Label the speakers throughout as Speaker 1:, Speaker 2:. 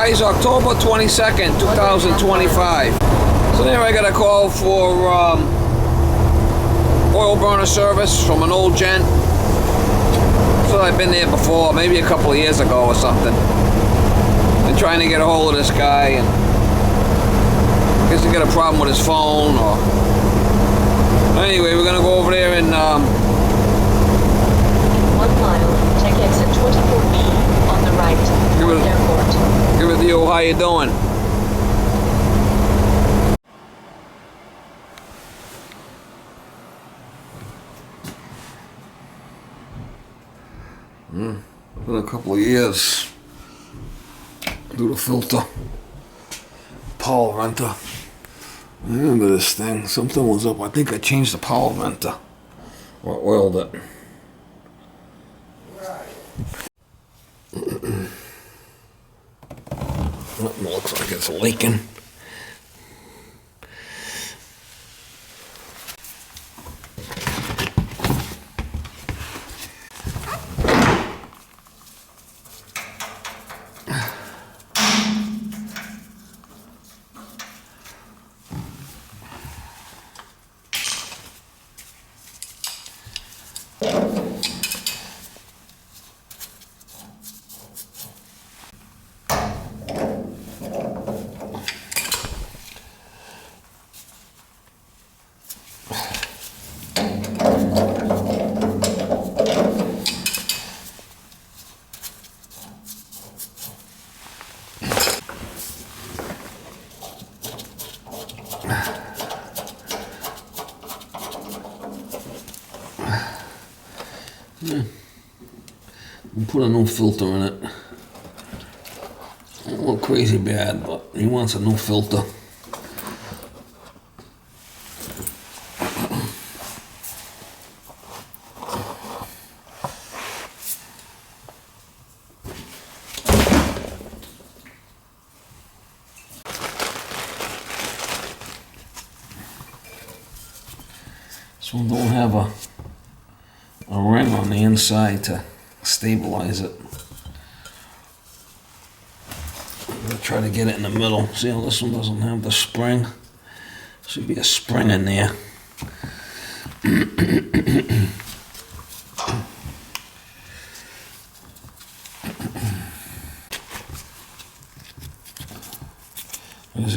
Speaker 1: guys, October 22nd, 2025. So there I got a call for oil burner service from an old gent. So I've been there before, maybe a couple of years ago or something. Been trying to get a hold of this guy, and I guess he got a problem with his phone, or... Anyway, we're gonna go over there and
Speaker 2: 1 mile, take exit 24B on the right, toward airport.
Speaker 1: give it to you. How you doing? Been a couple of years. Do the filter. Power venter. I remember this thing. Something was up. I think I changed the power venter. Or oiled it. Something looks like it's leaking. Put a new filter in it. A little crazy bad, but he wants a new filter. This one don't have a ring on the inside to stabilize it. I'm gonna try to get it in the middle. See how this one doesn't have the spring? Should be a spring in there.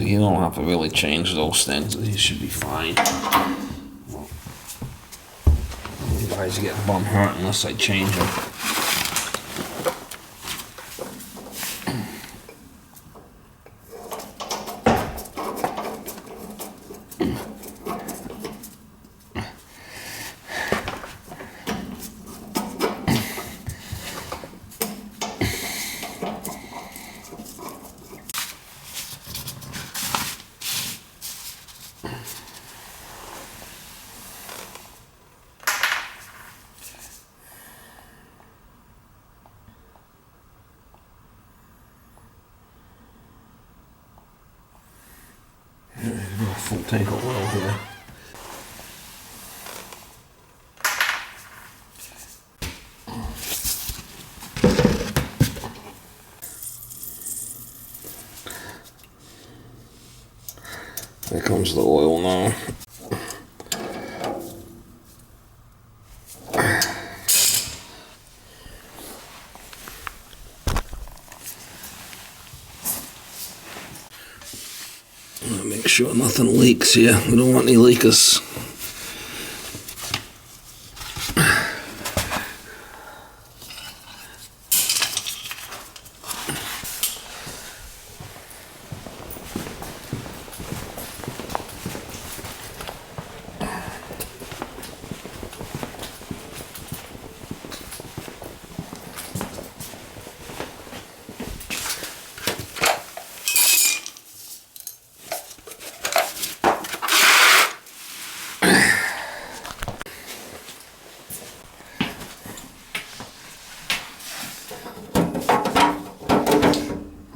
Speaker 1: You don't have to really change those things. These should be fine. You guys get bum hurt unless I change them. Full tank of oil here. There comes the oil now. Make sure nothing leaks here. We don't want any leakers.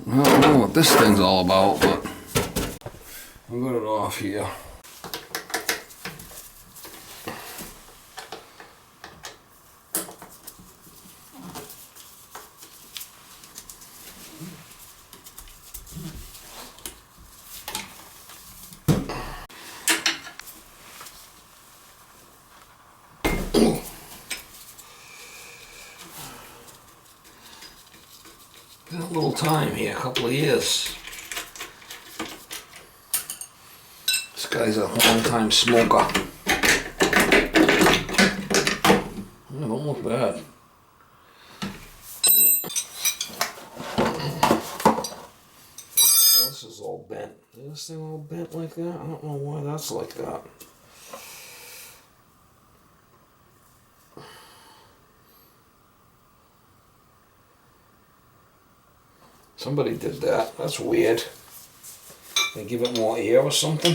Speaker 1: I don't know what this thing's all about, but I'll get it off here. little time here, a couple of years. This guy's a long-time smoker. Don't look bad. This is all bent. Is this thing all bent like that? I don't know why that's like that. Somebody did that. That's weird. They give it more air or something.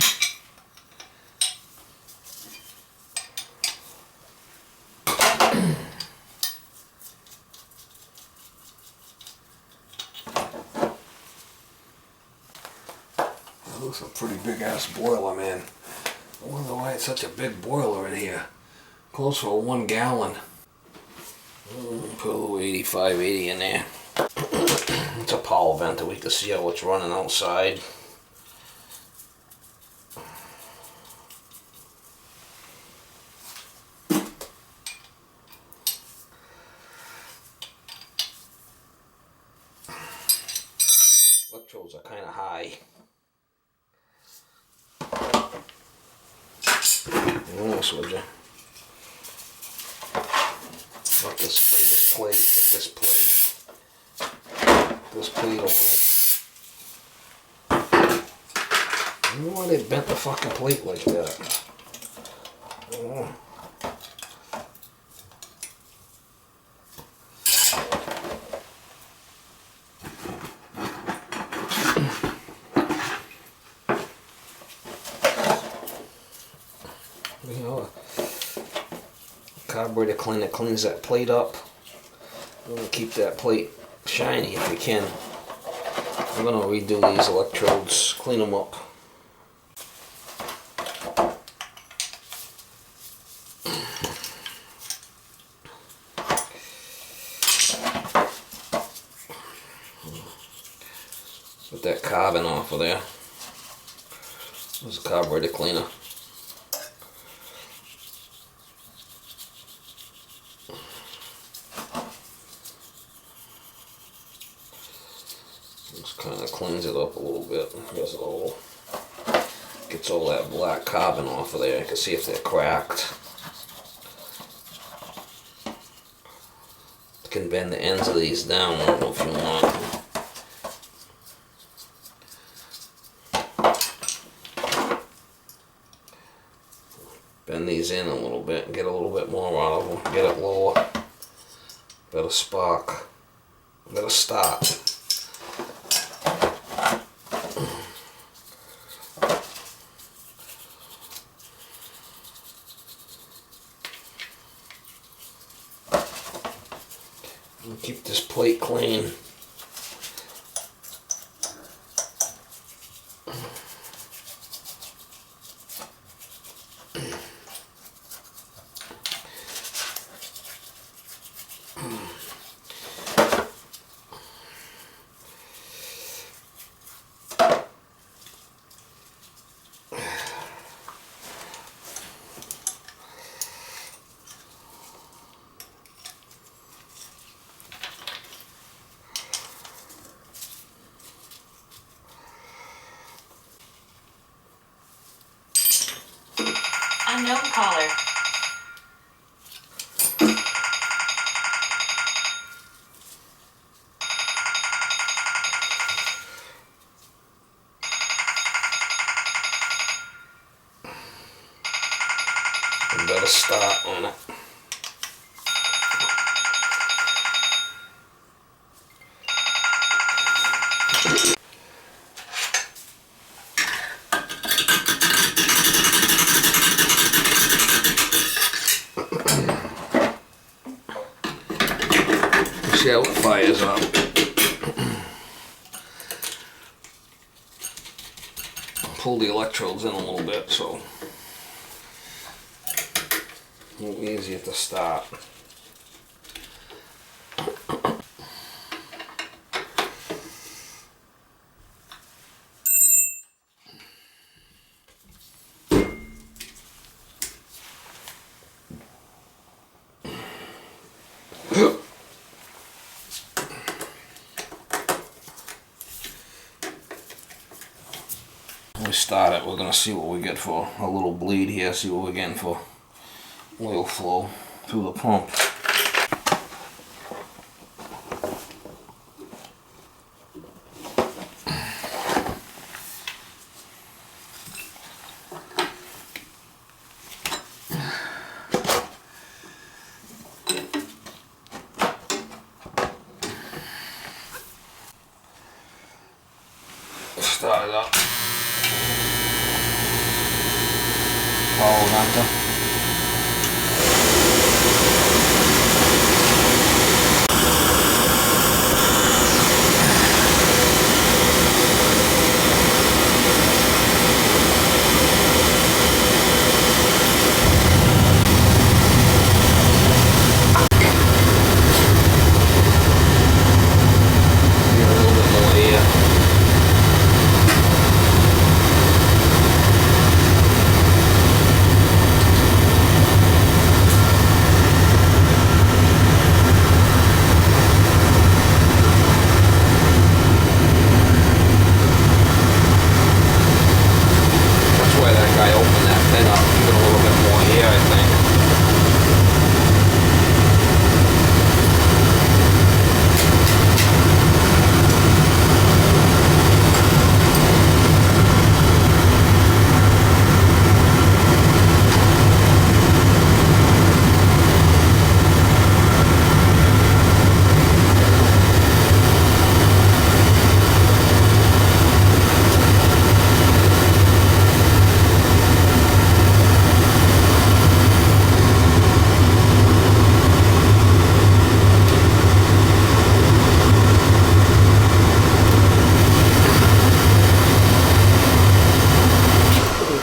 Speaker 1: That looks a pretty big ass boiler, man. I wonder why it's such a big boiler in here. Close for 1 gallon. Put a little 85, 80 in there. It's a power vent that we can see how it's running outside. Electrodes are kind of high. Be honest with you. Have to spray this plate, get this plate a little. I don't know why they bent the fucking plate like that. Oh. You know, a carburetor cleaner cleans that plate up. You want to keep that plate shiny if you can. I'm going to redo these electrodes, clean them up. Put that carbon off of there. There's a carburetor cleaner. Just kind of cleans it up a little bit. Gets all that black carbon off of there. You can see if they're cracked. You can bend the ends of these down a little if you want. Bend these in a little bit and get a little bit more out of them. Get it lower. Better spark. Better start. And keep this plate clean.
Speaker 2: Unknown caller.
Speaker 1: Better start on it. See how it fires up. Pull the electrodes in a little bit so a little easier to start. start it, we're going to see what we get for a little bleed here, see what we're getting for oil flow through the pump. Start it up. Hold on to. Get a little bit more air. I opened that thing up and put a little bit more air, I think.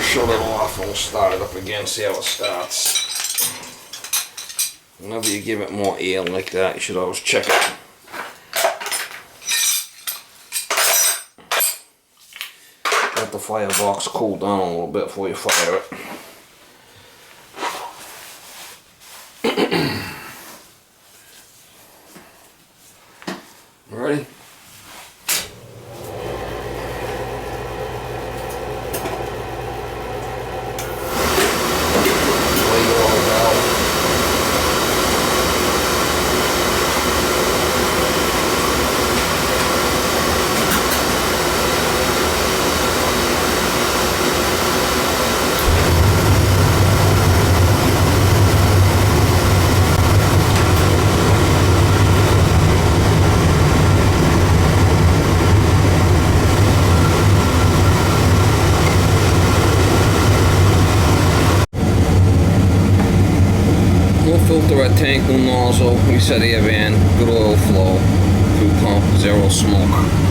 Speaker 1: Shut it off and we'll start it up again, see how it starts. Whenever you give it more air like that, you should always check it. Let the firebox cool down a little bit before you fire it. Ready? Filter at tank, new nozzle, reset air van, good oil flow, through pump, zero smoke.